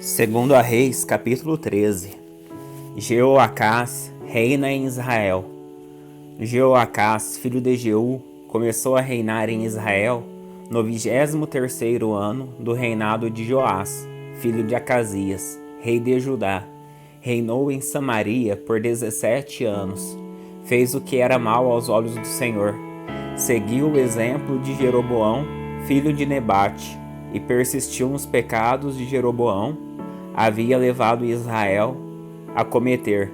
Segundo a Reis, capítulo 13. Jeoacás reina em Israel. Jeoacás, filho de Jeú, começou a reinar em Israel no 23º ano do reinado de Joás, filho de Acasias, rei de Judá. Reinou em Samaria por 17 anos. Fez o que era mal aos olhos do Senhor. Seguiu o exemplo de Jeroboão, filho de Nebate, e persistiu nos pecados de Jeroboão. Havia levado Israel a cometer.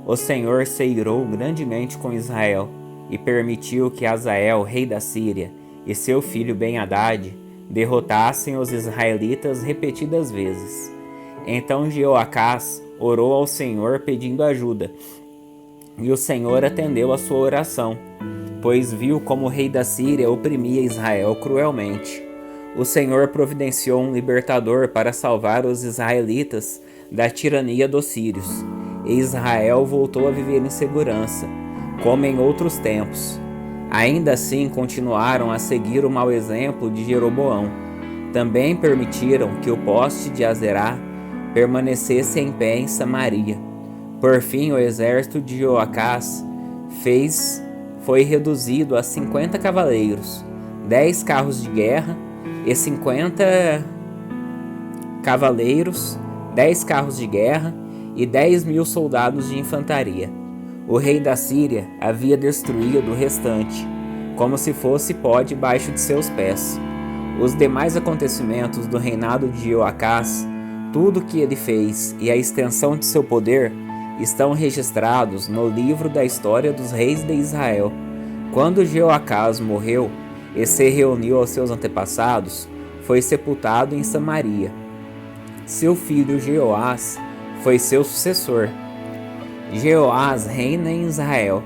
O Senhor se irou grandemente com Israel e permitiu que Hazael, rei da Síria, e seu filho Ben-Hadad derrotassem os israelitas repetidas vezes. Então Jeoacás orou ao Senhor pedindo ajuda, e o Senhor atendeu a sua oração, pois viu como o rei da Síria oprimia Israel cruelmente. O Senhor providenciou um libertador para salvar os israelitas da tirania dos sírios, e Israel voltou a viver em segurança, como em outros tempos. Ainda assim continuaram a seguir o mau exemplo de Jeroboão. Também permitiram que o poste de Azerá permanecesse em pé em Samaria. Por fim, o exército de Jeoacás foi reduzido a 50 cavaleiros, 10 carros de guerra e 50 cavaleiros, 10 carros de guerra e 10.000 soldados de infantaria. O rei da Síria havia destruído o restante, como se fosse pó debaixo de seus pés. Os demais acontecimentos do reinado de Jeoacás, tudo o que ele fez e a extensão de seu poder, estão registrados no livro da história dos reis de Israel. Quando Jeoacás morreu e se reuniu aos seus antepassados, foi sepultado em Samaria. Seu filho Jeoás foi seu sucessor. Jeoás reina em Israel.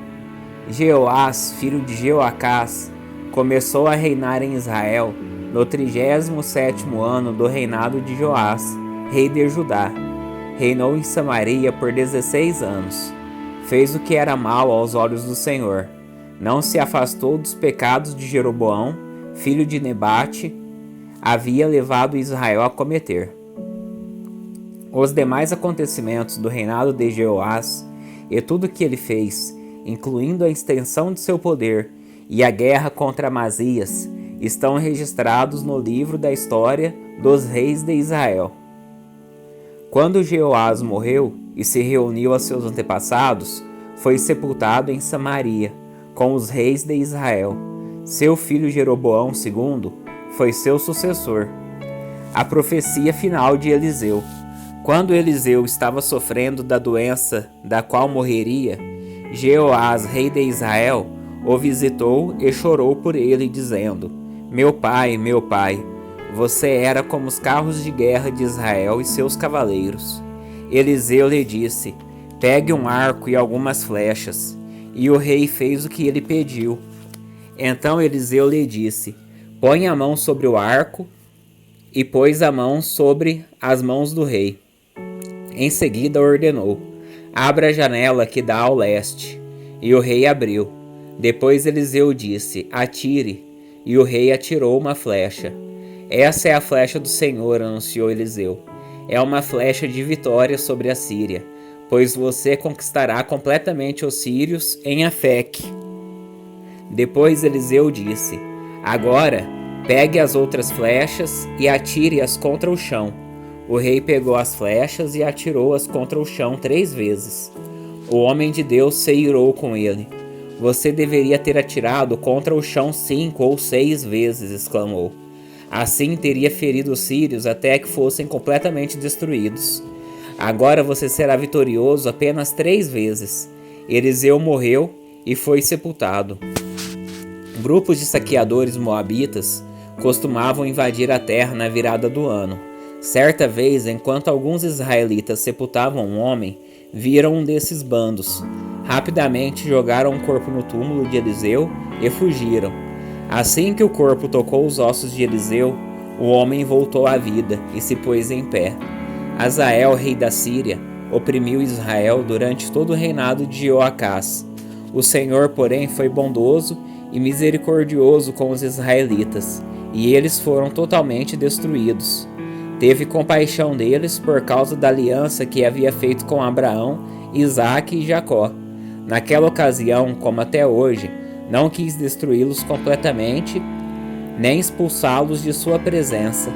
Jeoás, filho de Jeoacás, começou a reinar em Israel no 37º ano do reinado de Joás, rei de Judá. Reinou em Samaria por 16 anos. Fez o que era mal aos olhos do Senhor. Não se afastou dos pecados de Jeroboão, filho de Nebate, havia levado Israel a cometer. Os demais acontecimentos do reinado de Jeoás e tudo o que ele fez, incluindo a extensão de seu poder e a guerra contra Amazias, estão registrados no livro da história dos reis de Israel. Quando Jeoás morreu e se reuniu a seus antepassados, foi sepultado em Samaria, com os reis de Israel. Seu filho Jeroboão II foi seu sucessor. A profecia final de Eliseu. Quando Eliseu estava sofrendo da doença da qual morreria, Jeoás, rei de Israel, o visitou e chorou por ele, dizendo: meu pai, você era como os carros de guerra de Israel e seus cavaleiros. Eliseu lhe disse: pegue um arco e algumas flechas. E o rei fez o que ele pediu. Então Eliseu lhe disse: põe a mão sobre o arco, e pôs a mão sobre as mãos do rei. Em seguida ordenou: abra a janela que dá ao leste. E o rei abriu. Depois Eliseu disse: atire. E o rei atirou uma flecha. Essa é a flecha do Senhor, anunciou Eliseu. É uma flecha de vitória sobre a Síria, pois você conquistará completamente os sírios em Afeque. Depois Eliseu disse: agora pegue as outras flechas e atire-as contra o chão. O rei pegou as flechas e atirou-as contra o chão 3 vezes. O homem de Deus se irou com ele. Você deveria ter atirado contra o chão 5 ou 6 vezes, exclamou. Assim teria ferido os sírios até que fossem completamente destruídos. Agora você será vitorioso apenas 3 vezes. Eliseu morreu e foi sepultado. Grupos de saqueadores moabitas costumavam invadir a terra na virada do ano. Certa vez, enquanto alguns israelitas sepultavam um homem, viram um desses bandos. Rapidamente jogaram o corpo no túmulo de Eliseu e fugiram. Assim que o corpo tocou os ossos de Eliseu, o homem voltou à vida e se pôs em pé. Hazael, rei da Síria, oprimiu Israel durante todo o reinado de Jeoacás. O Senhor, porém, foi bondoso e misericordioso com os israelitas, e eles foram totalmente destruídos. Teve compaixão deles por causa da aliança que havia feito com Abraão, Isaque e Jacó. Naquela ocasião, como até hoje, não quis destruí-los completamente, nem expulsá-los de sua presença.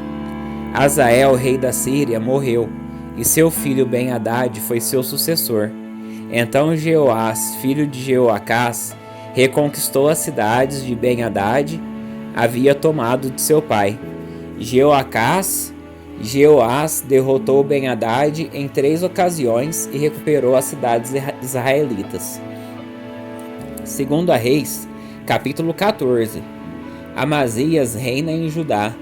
Hazael, rei da Síria, morreu, e seu filho Ben-Hadad foi seu sucessor. Então Jeoás, filho de Jeoacás, reconquistou as cidades de Ben-Hadad havia tomado de seu pai. Jeoás derrotou Ben-Hadad em 3 ocasiões e recuperou as cidades israelitas. Segundo a Reis, capítulo 14. Amazias reina em Judá.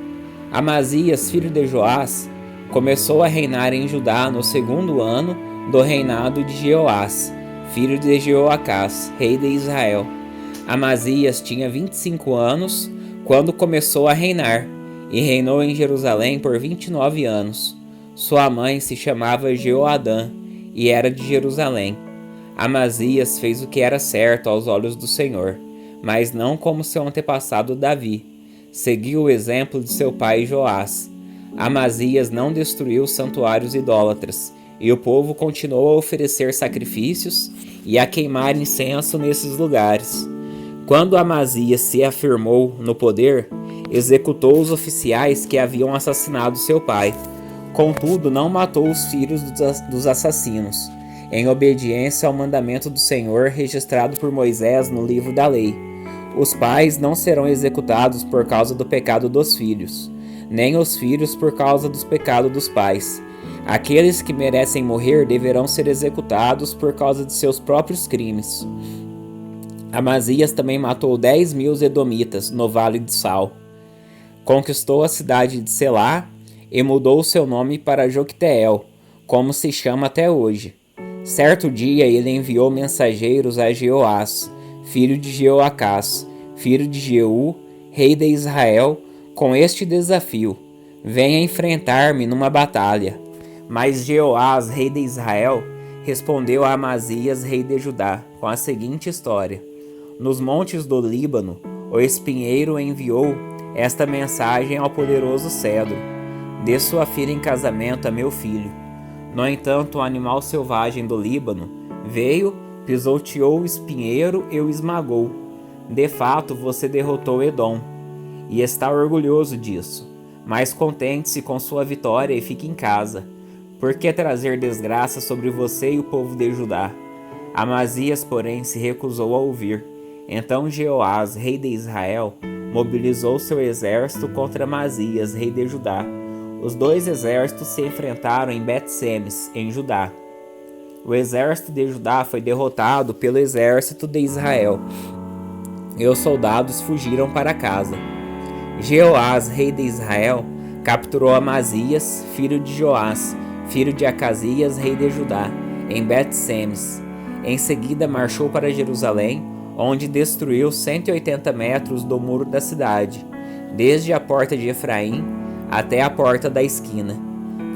Amazias, filho de Joás, começou a reinar em Judá no 2º ano do reinado de Jeoás, filho de Jeoacás, rei de Israel. Amazias tinha 25 anos quando começou a reinar, e reinou em Jerusalém por 29 anos. Sua mãe se chamava Jeoadã e era de Jerusalém. Amazias fez o que era certo aos olhos do Senhor, mas não como seu antepassado Davi. Seguiu o exemplo de seu pai Joás. Amazias não destruiu os santuários idólatras, e o povo continuou a oferecer sacrifícios e a queimar incenso nesses lugares. Quando Amazias se afirmou no poder, executou os oficiais que haviam assassinado seu pai. Contudo, não matou os filhos dos assassinos, em obediência ao mandamento do Senhor registrado por Moisés no livro da lei. Os pais não serão executados por causa do pecado dos filhos, nem os filhos por causa dos pecados dos pais. Aqueles que merecem morrer deverão ser executados por causa de seus próprios crimes. Amazias também matou 10.000 edomitas no Vale de Sal. Conquistou a cidade de Selá e mudou seu nome para Jocteel, como se chama até hoje. Certo dia ele enviou mensageiros a Jeoás, filho de Jeoacás, filho de Jeú, rei de Israel, com este desafio: venha enfrentar-me numa batalha. Mas Jeoás, rei de Israel, respondeu a Amazias, rei de Judá, com a seguinte história: nos montes do Líbano, o espinheiro enviou esta mensagem ao poderoso cedro: dê sua filha em casamento a meu filho. No entanto, o animal selvagem do Líbano veio, pisoteou o espinheiro e o esmagou. De fato, você derrotou Edom, e está orgulhoso disso. Mas contente-se com sua vitória e fique em casa. Por que trazer desgraça sobre você e o povo de Judá? Amazias, porém, se recusou a ouvir. Então Jeoás, rei de Israel, mobilizou seu exército contra Amazias, rei de Judá. Os 2 exércitos se enfrentaram em Bet-Semes, em Judá. O exército de Judá foi derrotado pelo exército de Israel, e os soldados fugiram para casa. Jeoás, rei de Israel, capturou Amazias, filho de Joás, filho de Acasias, rei de Judá, em Bet-Semes. Em seguida marchou para Jerusalém, onde destruiu 180 metros do muro da cidade, desde a porta de Efraim até a porta da esquina.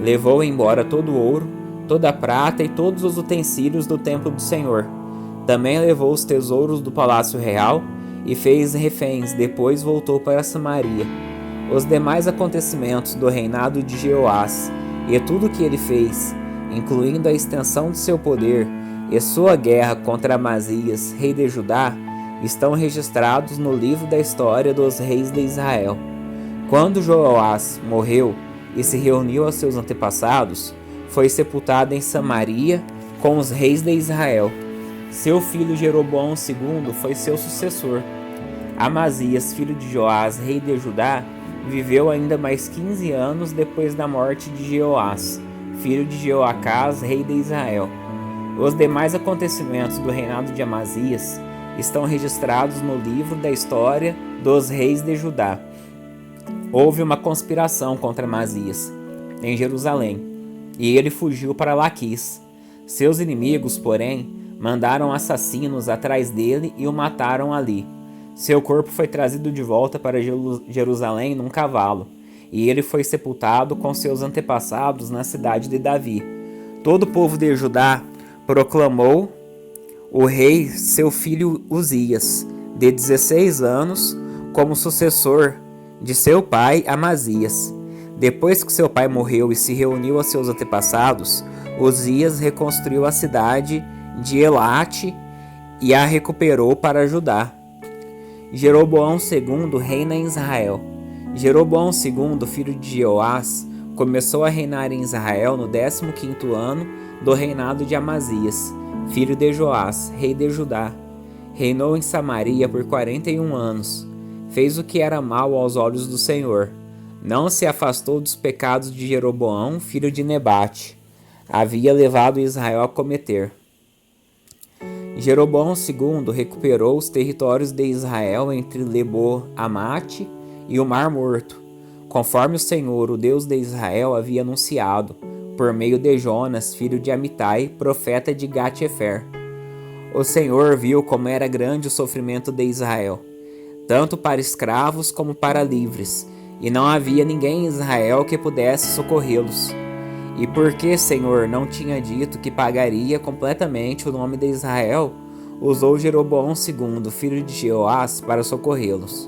Levou embora todo o ouro, toda a prata e todos os utensílios do templo do Senhor. Também levou os tesouros do palácio real e fez reféns, depois voltou para Samaria. Os demais acontecimentos do reinado de Jeoás e tudo o que ele fez, incluindo a extensão de seu poder e sua guerra contra Amazias, rei de Judá, estão registrados no livro da história dos reis de Israel. Quando Joás morreu e se reuniu aos seus antepassados, foi sepultado em Samaria com os reis de Israel. Seu filho Jeroboão II foi seu sucessor. Amazias, filho de Joás, rei de Judá, viveu ainda mais 15 anos depois da morte de Jeoás, filho de Jeoacás, rei de Israel. Os demais acontecimentos do reinado de Amazias estão registrados no livro da história dos reis de Judá. Houve uma conspiração contra Amazias em Jerusalém, e ele fugiu para Laquis. Seus inimigos, porém, mandaram assassinos atrás dele e o mataram ali. Seu corpo foi trazido de volta para Jerusalém num cavalo, e ele foi sepultado com seus antepassados na cidade de Davi. Todo o povo de Judá proclamou o rei, seu filho Uzias, de 16 anos, como sucessor de seu pai Amazias. Depois que seu pai morreu e se reuniu a seus antepassados, Uzias reconstruiu a cidade de Elate e a recuperou para Judá. Jeroboão II reina em Israel. Jeroboão II, filho de Jeoás, começou a reinar em Israel no 15º ano do reinado de Amazias, filho de Joás, rei de Judá. Reinou em Samaria por 41 anos. Fez o que era mal aos olhos do Senhor. Não se afastou dos pecados de Jeroboão, filho de Nebate. Havia levado Israel a cometer. Jeroboão II recuperou os territórios de Israel entre Lebo-Amate e o Mar Morto, conforme o Senhor, o Deus de Israel, havia anunciado, por meio de Jonas, filho de Amitai, profeta de Gat-Hefer. O Senhor viu como era grande o sofrimento de Israel, tanto para escravos como para livres, e não havia ninguém em Israel que pudesse socorrê-los. E porque Senhor não tinha dito que pagaria completamente o nome de Israel, usou Jeroboão II, filho de Jeoás, para socorrê-los.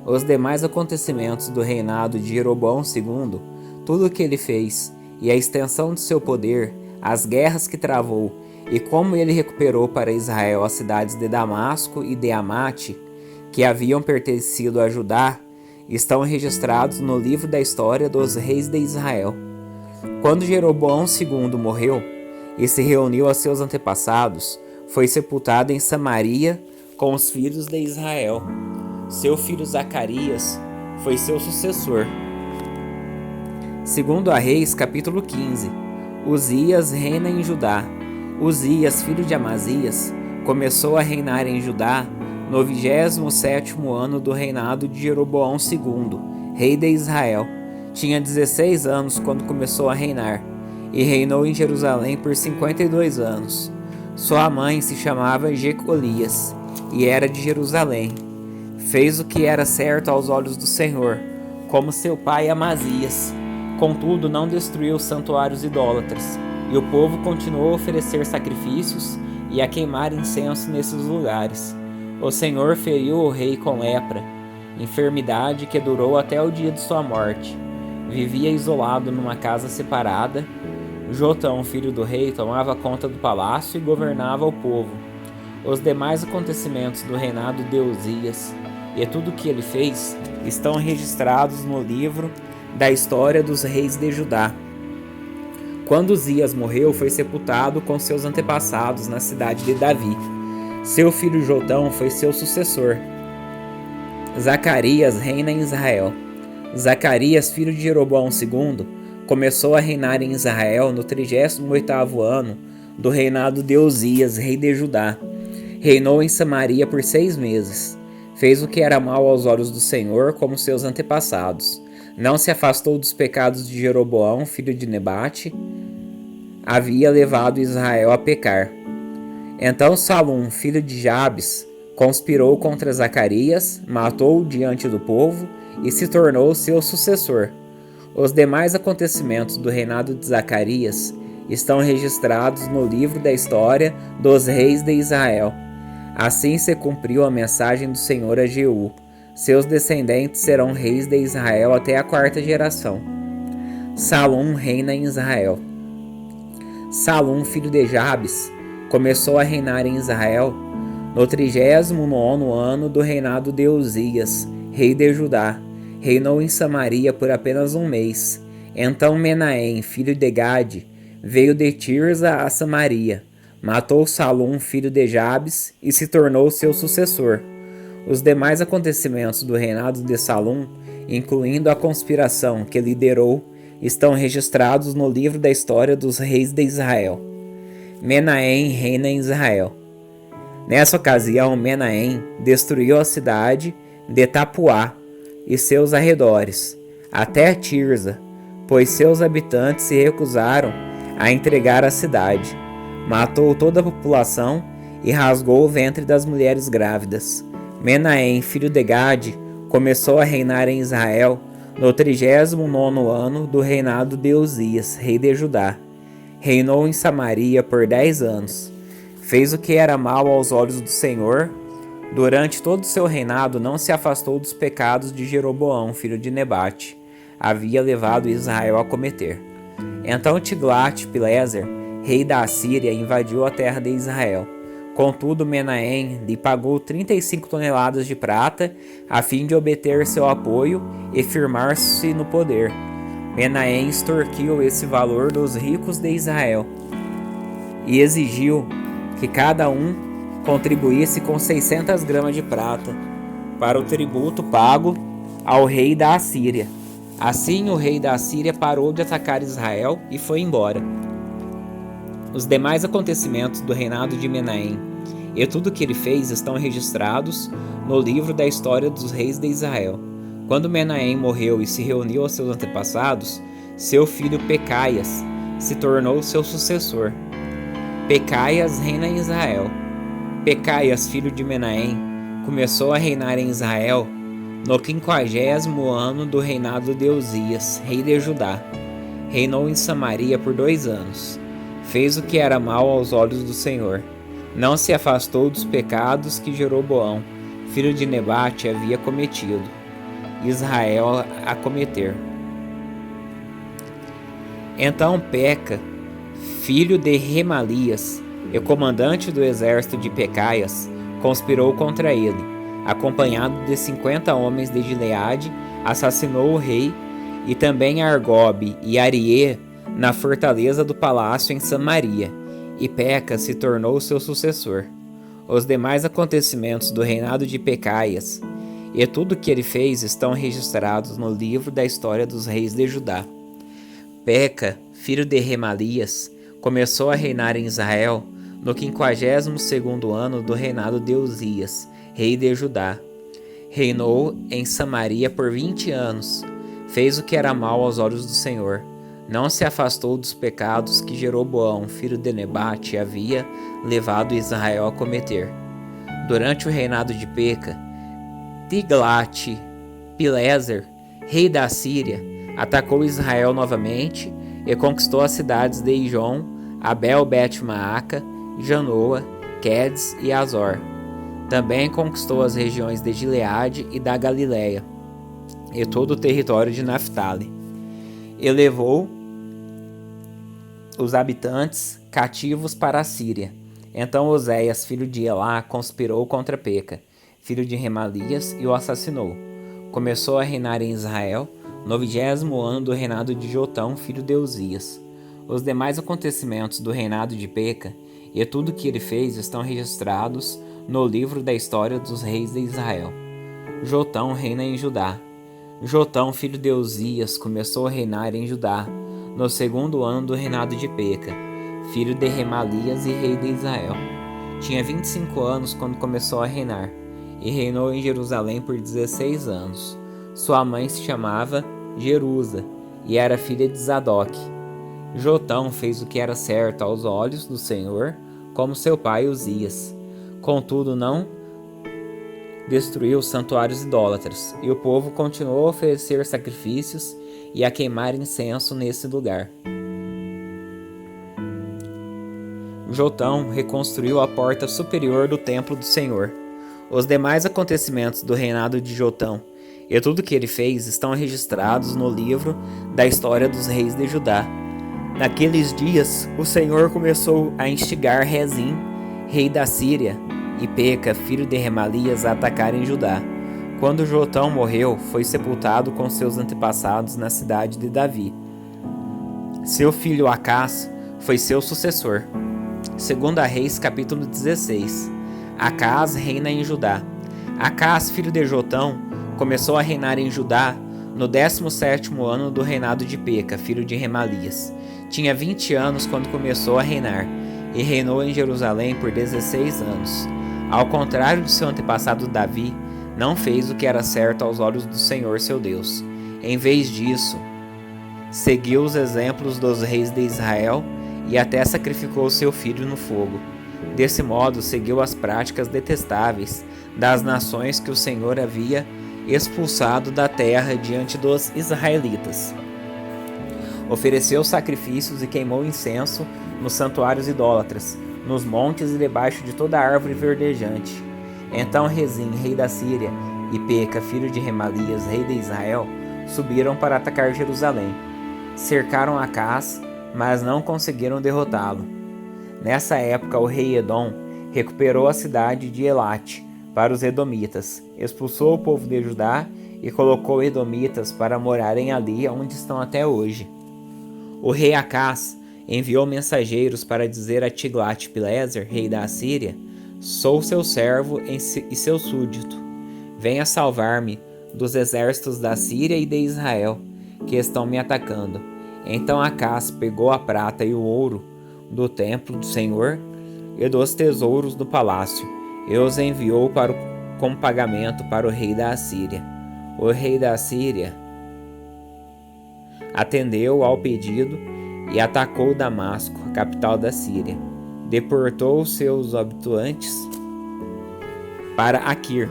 Os demais acontecimentos do reinado de Jeroboão II, tudo o que ele fez, e a extensão de seu poder, as guerras que travou, e como ele recuperou para Israel as cidades de Damasco e de Amate, que haviam pertencido a Judá, estão registrados no livro da história dos reis de Israel. Quando Jeroboão II morreu e se reuniu a seus antepassados, foi sepultado em Samaria com os filhos de Israel. Seu filho Zacarias foi seu sucessor. Segundo a Reis, capítulo 15. Uzias reina em Judá. Uzias, filho de Amazias, começou a reinar em Judá no 27º ano do reinado de Jeroboão II, rei de Israel. Tinha 16 anos quando começou a reinar, e reinou em Jerusalém por 52 anos. Sua mãe se chamava Jecolias, e era de Jerusalém. Fez o que era certo aos olhos do Senhor, como seu pai Amazias. Contudo, não destruiu os santuários idólatras, e o povo continuou a oferecer sacrifícios e a queimar incenso nesses lugares. O Senhor feriu o rei com lepra, enfermidade que durou até o dia de sua morte. Vivia isolado numa casa separada. Jotão, filho do rei, tomava conta do palácio e governava o povo. Os demais acontecimentos do reinado de Uzias e tudo o que ele fez estão registrados no livro da história dos reis de Judá. Quando Uzias morreu, foi sepultado com seus antepassados na cidade de Davi. Seu filho Jotão foi seu sucessor. Zacarias reina em Israel. Zacarias, filho de Jeroboão II, começou a reinar em Israel no 38º ano do reinado de Uzias, rei de Judá. Reinou em Samaria por 6 meses. Fez o que era mal aos olhos do Senhor, como seus antepassados. Não se afastou dos pecados de Jeroboão, filho de Nebate. Havia levado Israel a pecar. Então Salum, filho de Jabes, conspirou contra Zacarias, matou-o diante do povo e se tornou seu sucessor. Os demais acontecimentos do reinado de Zacarias estão registrados no livro da história dos reis de Israel. Assim se cumpriu a mensagem do Senhor a Jeú. Seus descendentes serão reis de Israel até a 4ª geração. Salum reina em Israel. Salum, filho de Jabes, começou a reinar em Israel no 39º ano do reinado de Uzias, rei de Judá. Reinou em Samaria por apenas 1 mês. Então Menahem, filho de Gade, veio de Tirza a Samaria, matou Salum, filho de Jabes, e se tornou seu sucessor. Os demais acontecimentos do reinado de Salum, incluindo a conspiração que liderou, estão registrados no livro da história dos reis de Israel. Menahem reina em Israel. Nessa ocasião, Menahem destruiu a cidade de Tapuá e seus arredores, até Tirza, pois seus habitantes se recusaram a entregar a cidade. Matou toda a população e rasgou o ventre das mulheres grávidas. Menahem, filho de Gade, começou a reinar em Israel no 39º ano do reinado de Uzias, rei de Judá. Reinou em Samaria por 10 anos. Fez o que era mal aos olhos do Senhor. Durante todo o seu reinado não se afastou dos pecados de Jeroboão, filho de Nebate. havia levado Israel a cometer. Então Tiglat-Pileser, rei da Assíria, invadiu a terra de Israel. Contudo, Menahem lhe pagou 35 toneladas de prata, a fim de obter seu apoio e firmar-se no poder. Menahem extorquiu esse valor dos ricos de Israel e exigiu que cada um contribuísse com 600 gramas de prata para o tributo pago ao rei da Assíria. Assim, o rei da Assíria parou de atacar Israel e foi embora. Os demais acontecimentos do reinado de Menahem e tudo o que ele fez estão registrados no livro da história dos reis de Israel. Quando Menahem morreu e se reuniu aos seus antepassados, seu filho Pecaias se tornou seu sucessor. Pecaias reina em Israel. Pecaias, filho de Menahem, começou a reinar em Israel no 50º ano do reinado de Uzias, rei de Judá. Reinou em Samaria por 2 anos. Fez o que era mal aos olhos do Senhor. Não se afastou dos pecados que Jeroboão, filho de Nebate, havia cometido. Israel a cometer. Então Peca, filho de Remalias, e comandante do exército de Pecaias, conspirou contra ele. Acompanhado de 50 homens de Gileade, assassinou o rei e também Argobe e Arie na fortaleza do palácio em Samaria, e Peca se tornou seu sucessor. Os demais acontecimentos do reinado de Pecaias e tudo o que ele fez estão registrados no livro da história dos reis de Judá. Peca, filho de Remalias, começou a reinar em Israel no 52º ano do reinado de Uzias, rei de Judá. Reinou em Samaria por 20 anos. Fez o que era mal aos olhos do Senhor. Não se afastou dos pecados que Jeroboão, filho de Nebate, havia levado Israel a cometer. Durante o reinado de Peca, Tiglat-Pileser, rei da Síria, atacou Israel novamente e conquistou as cidades de Ijon, Abel-Bet-Maaca, Janoa, Quedes e Azor. Também conquistou as regiões de Gileade e da Galileia, e todo o território de Naftali. E levou os habitantes cativos para a Síria. Então Oséias, filho de Elá, conspirou contra Peca, filho de Remalias, e o assassinou. Começou a reinar em Israel no 20º ano do reinado de Jotão, filho de Uzias. Os demais acontecimentos do reinado de Peca e tudo o que ele fez estão registrados no livro da história dos reis de Israel. Jotão reina em Judá. Jotão, filho de Uzias, começou a reinar em Judá no 2º ano do reinado de Peca, filho de Remalias e rei de Israel. Tinha 25 anos quando começou a reinar, e reinou em Jerusalém por 16 anos. Sua mãe se chamava Jerusa, e era filha de Zadok. Jotão fez o que era certo aos olhos do Senhor, como seu pai Uzias. Contudo, não destruiu os santuários idólatras, e o povo continuou a oferecer sacrifícios e a queimar incenso nesse lugar. Jotão reconstruiu a porta superior do templo do Senhor. Os demais acontecimentos do reinado de Jotão e tudo o que ele fez estão registrados no livro da história dos reis de Judá. Naqueles dias, o Senhor começou a instigar Rezim, rei da Síria, e Peca, filho de Remalias, a atacarem Judá. Quando Jotão morreu, foi sepultado com seus antepassados na cidade de Davi. Seu filho Acás foi seu sucessor. 2 Reis, capítulo 16. Acás reina em Judá. Acás, filho de Jotão, começou a reinar em Judá no 17º ano do reinado de Peca, filho de Remalias. Tinha 20 anos quando começou a reinar, e reinou em Jerusalém por 16 anos. Ao contrário de seu antepassado Davi, não fez o que era certo aos olhos do Senhor seu Deus. Em vez disso, seguiu os exemplos dos reis de Israel e até sacrificou seu filho no fogo. Desse modo, seguiu as práticas detestáveis das nações que o Senhor havia expulsado da terra diante dos israelitas. Ofereceu sacrifícios e queimou incenso nos santuários idólatras, nos montes e debaixo de toda árvore verdejante. Então Rezim, rei da Síria, e Peca, filho de Remalias, rei de Israel, subiram para atacar Jerusalém. Cercaram Acaz, mas não conseguiram derrotá-lo. Nessa época, o rei Edom recuperou a cidade de Elate para os edomitas, expulsou o povo de Judá e colocou edomitas para morarem ali onde estão até hoje. O rei Acaz enviou mensageiros para dizer a Tiglat-Pileser, rei da Assíria: sou seu servo e seu súdito. Venha salvar-me dos exércitos da Síria e de Israel, que estão me atacando. Então Acaz pegou a prata e o ouro do templo do Senhor e dos tesouros do palácio, e os enviou como pagamento para o rei da Assíria. O rei da Assíria atendeu ao pedido e atacou Damasco, a capital da Síria. Deportou seus habitantes para Aquir.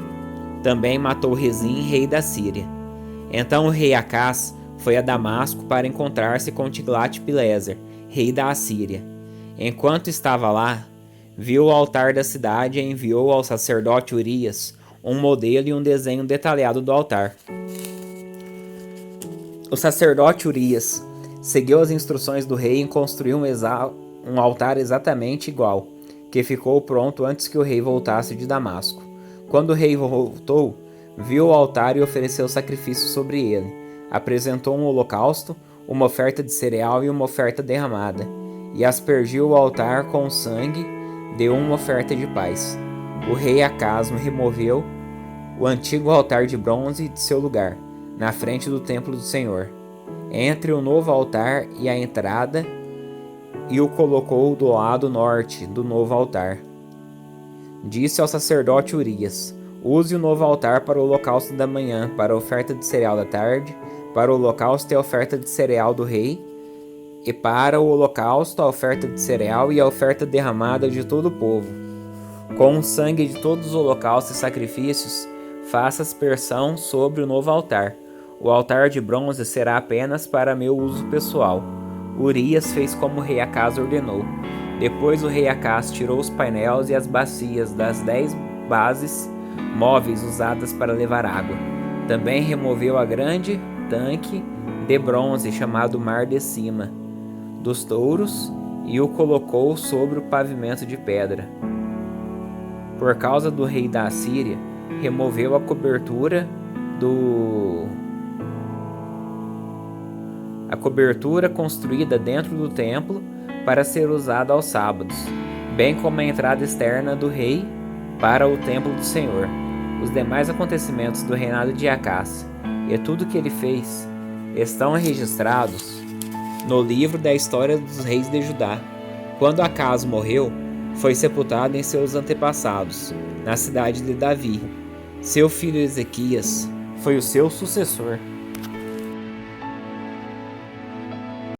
Também matou Rezim, rei da Síria. Então o rei Acaz foi a Damasco para encontrar-se com Tiglat-Pileser, rei da Assíria. Enquanto estava lá, viu o altar da cidade e enviou ao sacerdote Urias um modelo e um desenho detalhado do altar. O sacerdote Urias seguiu as instruções do rei e construiu um altar exatamente igual, que ficou pronto antes que o rei voltasse de Damasco. Quando o rei voltou, viu o altar e ofereceu sacrifício sobre ele. Apresentou um holocausto, uma oferta de cereal e uma oferta derramada, e aspergiu o altar com o sangue de uma oferta de paz. O rei Acaz removeu o antigo altar de bronze de seu lugar, na frente do templo do Senhor, entre o novo altar e a entrada, e o colocou do lado norte do novo altar. Disse ao sacerdote Urias: use o novo altar para o holocausto da manhã, para a oferta de cereal da tarde, para o holocausto e a oferta de cereal do rei, e para o holocausto, a oferta de cereal e a oferta derramada de todo o povo. Com o sangue de todos os holocaustos e sacrifícios, faça aspersão sobre o novo altar. O altar de bronze será apenas para meu uso pessoal. Urias fez como o rei Acaz ordenou. Depois o rei Acaz tirou os painéis e as bacias das 10 bases móveis usadas para levar água. Também removeu a grande tanque de bronze chamado Mar de Cima dos touros e o colocou sobre o pavimento de pedra. Por causa do rei da Assíria, removeu a cobertura construída dentro do templo para ser usada aos sábados, bem como a entrada externa do rei para o templo do Senhor. Os demais acontecimentos do reinado de Acaz e tudo o que ele fez estão registrados no livro da história dos reis de Judá. Quando Acaz morreu, foi sepultado em seus antepassados, na cidade de Davi. Seu filho Ezequias foi o seu sucessor.